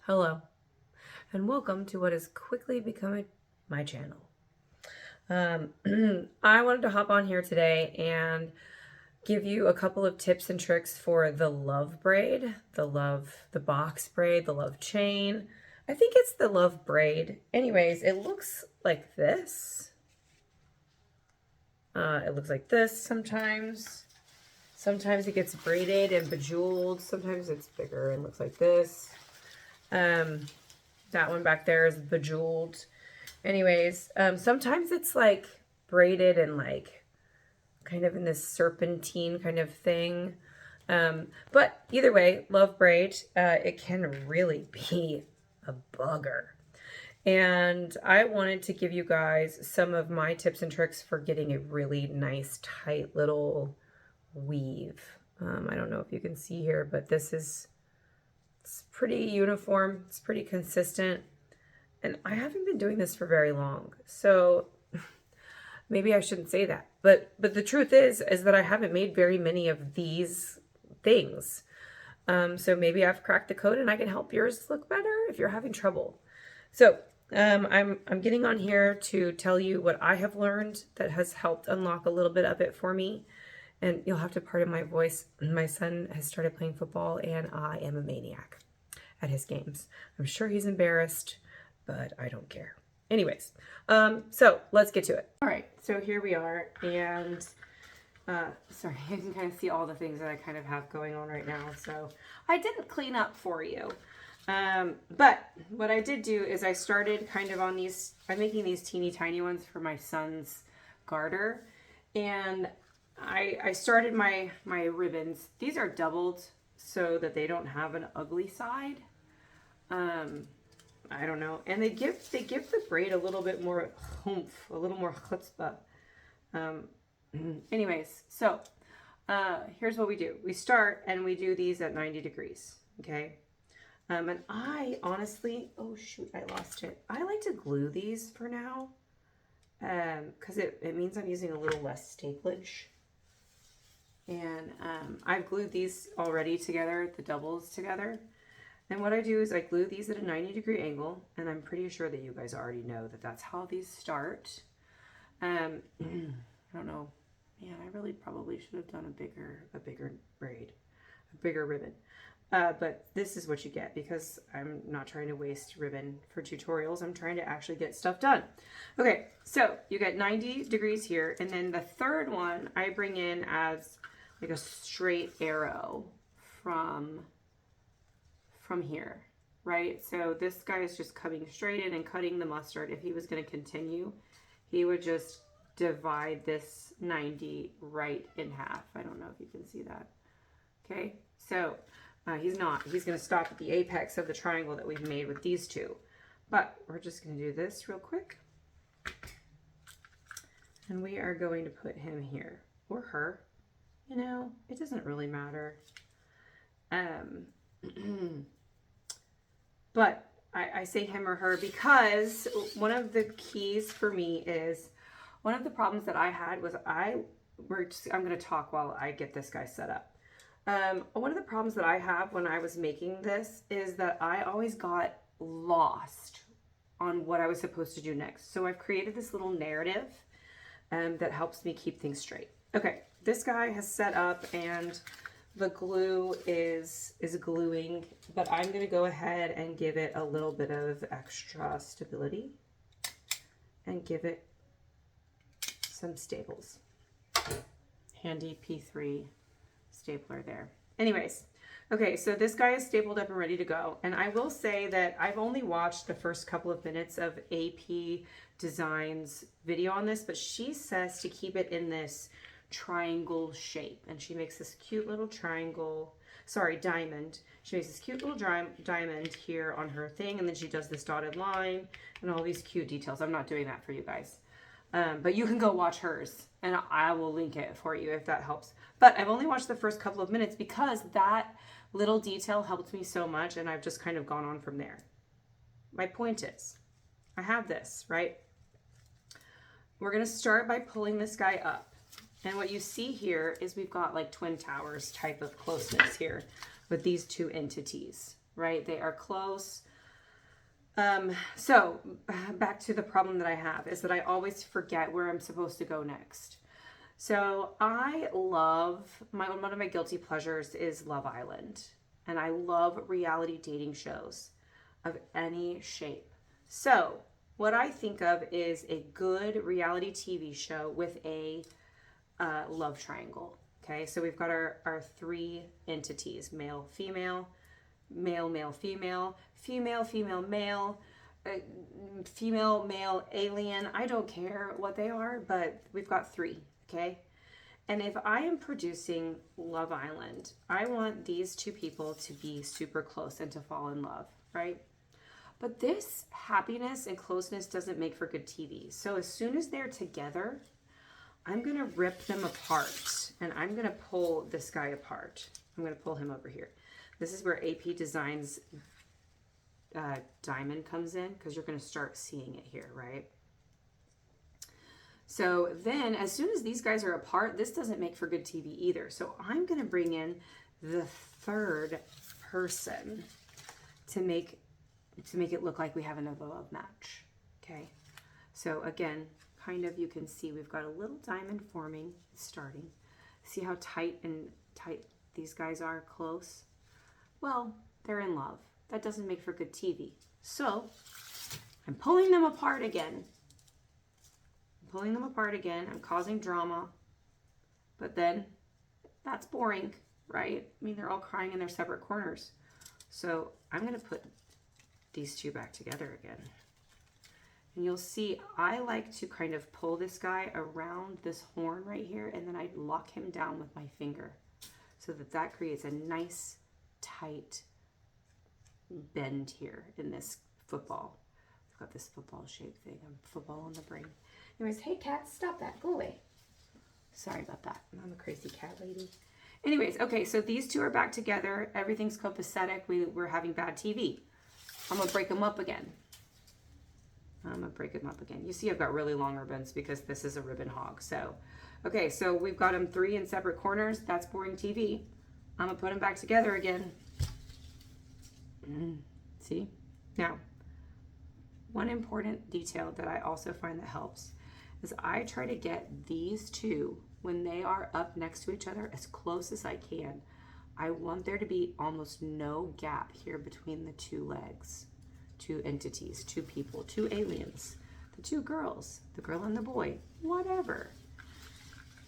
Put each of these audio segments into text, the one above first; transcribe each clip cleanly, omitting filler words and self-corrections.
Hello, and welcome to what is quickly becoming my channel. I wanted to hop on here today and give you a couple of tips and tricks for the love braid, the box braid, the love chain. I think it's the love braid. Anyways, it looks like this. It looks like this sometimes. Sometimes it gets braided and bejeweled. Sometimes it's bigger and looks like this. That one back there is bejeweled. Anyways, sometimes it's like braided and like kind of in this serpentine kind of thing. But either way, love braid. It can really be a bugger. And I wanted to give you guys some of my tips and tricks for getting a really nice, tight little weave. I don't know if you can see here, but it's pretty uniform. It's pretty consistent. And I haven't been doing this for very long. So maybe I shouldn't say that. But the truth is that I haven't made very many of these things. So maybe I've cracked the code and I can help yours look better if you're having trouble. So I'm getting on here to tell you what I have learned that has helped unlock a little bit of it for me. And you'll have to pardon my voice. My son has started playing football and I am a maniac at his games. I'm sure he's embarrassed, but I don't care. Anyways, so let's get to it. All right, so here we are, and sorry, you can kind of see all the things that I kind of have going on right now. So I didn't clean up for you. But what I did do is I started kind of on these, I'm making these teeny tiny ones for my son's garter. And I started my ribbons. These are doubled so that they don't have an ugly side. I don't know. And they give the braid a little bit more oomph, a little more chutzpah. Anyways, so here's what we do. We start and we do these at 90 degrees. Okay. And I honestly, oh shoot, I lost it. I like to glue these for now. Because it means I'm using a little less staplage. And I've glued these already together, the doubles together. And what I do is I glue these at a 90-degree angle, and I'm pretty sure that you guys already know that that's how these start. I don't know. Man, I really probably should have done a bigger braid, a bigger ribbon. But this is what you get because I'm not trying to waste ribbon for tutorials. I'm trying to actually get stuff done. Okay, so you get 90 degrees here, and then the third one I bring in as like a straight arrow from here, right? So this guy is just coming straight in and cutting the mustard. If he was going to continue, he would just divide this 90 right in half. I don't know if you can see that. Okay, so he's not. He's going to stop at the apex of the triangle that we've made with these two. But we're just going to do this real quick. And we are going to put him here, or her. You know, it doesn't really matter. But I say him or her because one of the keys for me is, one of the problems that I had was I'm going to talk while I get this guy set up. One of the problems that I have when I was making this is that I always got lost on what I was supposed to do next. So I've created this little narrative that helps me keep things straight. Okay, this guy has set up and the glue is gluing, but I'm going to go ahead and give it a little bit of extra stability and give it some staples. Handy P3 stapler there. Anyways, okay, so this guy is stapled up and ready to go. And I will say that I've only watched the first couple of minutes of AP Designs video on this, but she says to keep it in this triangle shape, and she makes this cute little diamond. She makes this cute little diamond here on her thing, and then she does this dotted line and all these cute details. I'm not doing that for you guys, but you can go watch hers and I will link it for you if that helps. But I've only watched the first couple of minutes because that little detail helped me so much, and I've just kind of gone on from there. My point is, I have this, right? We're going to start by pulling this guy up. And what you see here is we've got like Twin Towers type of closeness here with these two entities, right? They are close. So back to the problem that I have is that I always forget where I'm supposed to go next. So I love one of my guilty pleasures is Love Island, and I love reality dating shows of any shape. So what I think of is a good reality TV show with a love triangle. Okay, so we've got our three entities: male, female, male, male, female, female, female, male, female, male, alien. I don't care what they are, but we've got three. Okay. And if I am producing Love Island, I want these two people to be super close and to fall in love, right? But this happiness and closeness doesn't make for good TV. So as soon as they're together, I'm going to rip them apart, and I'm going to pull this guy apart. I'm going to pull him over here. This is where AP Designs diamond comes in, because you're going to start seeing it here, right? So then as soon as these guys are apart, this doesn't make for good TV either. So I'm going to bring in the third person to make it look like we have another love match. Okay. So again, kind of, you can see we've got a little diamond forming, starting. See how tight these guys are close? Well, they're in love. That doesn't make for good TV. So I'm pulling them apart again. I'm causing drama, but then that's boring, right? I mean, they're all crying in their separate corners. So I'm going to put these two back together again. And you'll see I like to kind of pull this guy around this horn right here, and then I lock him down with my finger so that creates a nice tight bend here in this football. I've got this football shaped thing. I'm football on the brain. Anyways, hey cat, stop that. Go away. Sorry about that. I'm a crazy cat lady. Anyways, okay, so these two are back together. Everything's copacetic. We're having bad TV. I'm going to break them up again. You see I've got really long ribbons because this is a ribbon hog. So, okay, so we've got them three in separate corners. That's boring TV. I'm going to put them back together again. See? Now, one important detail that I also find that helps is I try to get these two, when they are up next to each other, as close as I can. I want there to be almost no gap here between the two legs, two entities, two people, two aliens, the two girls, the girl and the boy, whatever.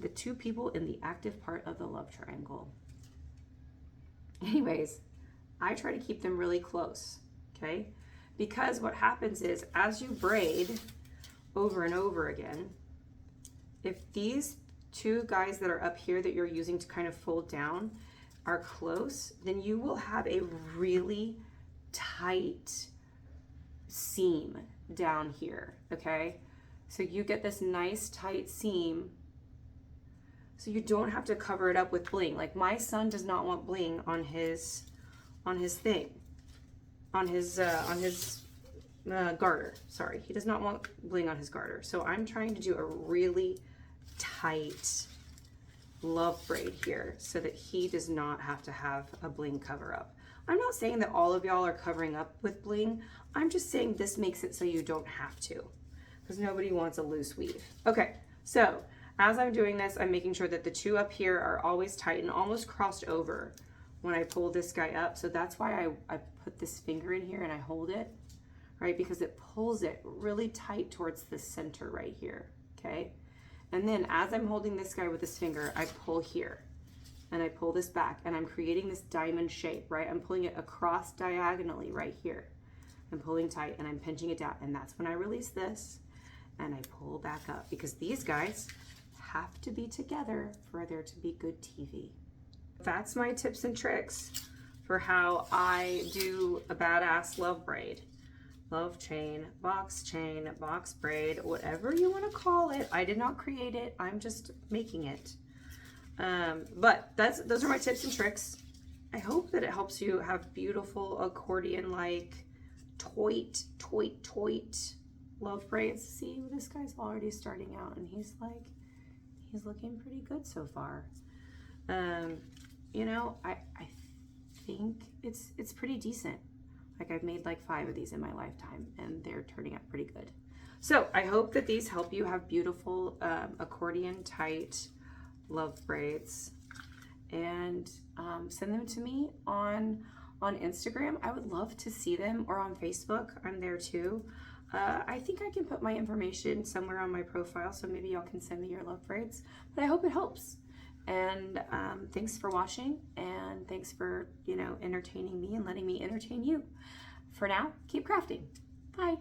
The two people in the active part of the love triangle. Anyways, I try to keep them really close, okay? Because what happens is, as you braid over and over again, if these two guys that are up here that you're using to kind of fold down are close, then you will have a really tight seam down here, okay? So you get this nice tight seam, so you don't have to cover it up with bling. Like, my son does not want bling on his thing, on his garter. Sorry, he does not want bling on his garter. So I'm trying to do a really tight love braid here so that he does not have to have a bling cover up. I'm not saying that all of y'all are covering up with bling. I'm just saying this makes it so you don't have to, because nobody wants a loose weave. Okay, so as I'm doing this, I'm making sure that the two up here are always tight and almost crossed over when I pull this guy up. So that's why I put this finger in here and I hold it, right? Because it pulls it really tight towards the center right here, okay? And then as I'm holding this guy with this finger, I pull here and I pull this back and I'm creating this diamond shape, right? I'm pulling it across diagonally right here. I'm pulling tight and I'm pinching it down, and that's when I release this and I pull back up, because these guys have to be together for there to be good TV. That's my tips and tricks for how I do a badass love braid. Love chain, box braid, whatever you want to call it. I did not create it. I'm just making it. But those are my tips and tricks. I hope that it helps you have beautiful accordion-like toit love braids. See, this guy's already starting out and he's looking pretty good so far. You know, I think it's pretty decent. Like I've made like 5 of these in my lifetime, and they're turning out pretty good. So I hope that these help you have beautiful accordion tight love braids, and send them to me on Instagram. I would love to see them, or on Facebook. I'm there too. I think I can put my information somewhere on my profile, so maybe y'all can send me your love braids. But I hope it helps. And thanks for watching, and thanks for, entertaining me and letting me entertain you. For now, keep crafting. Bye.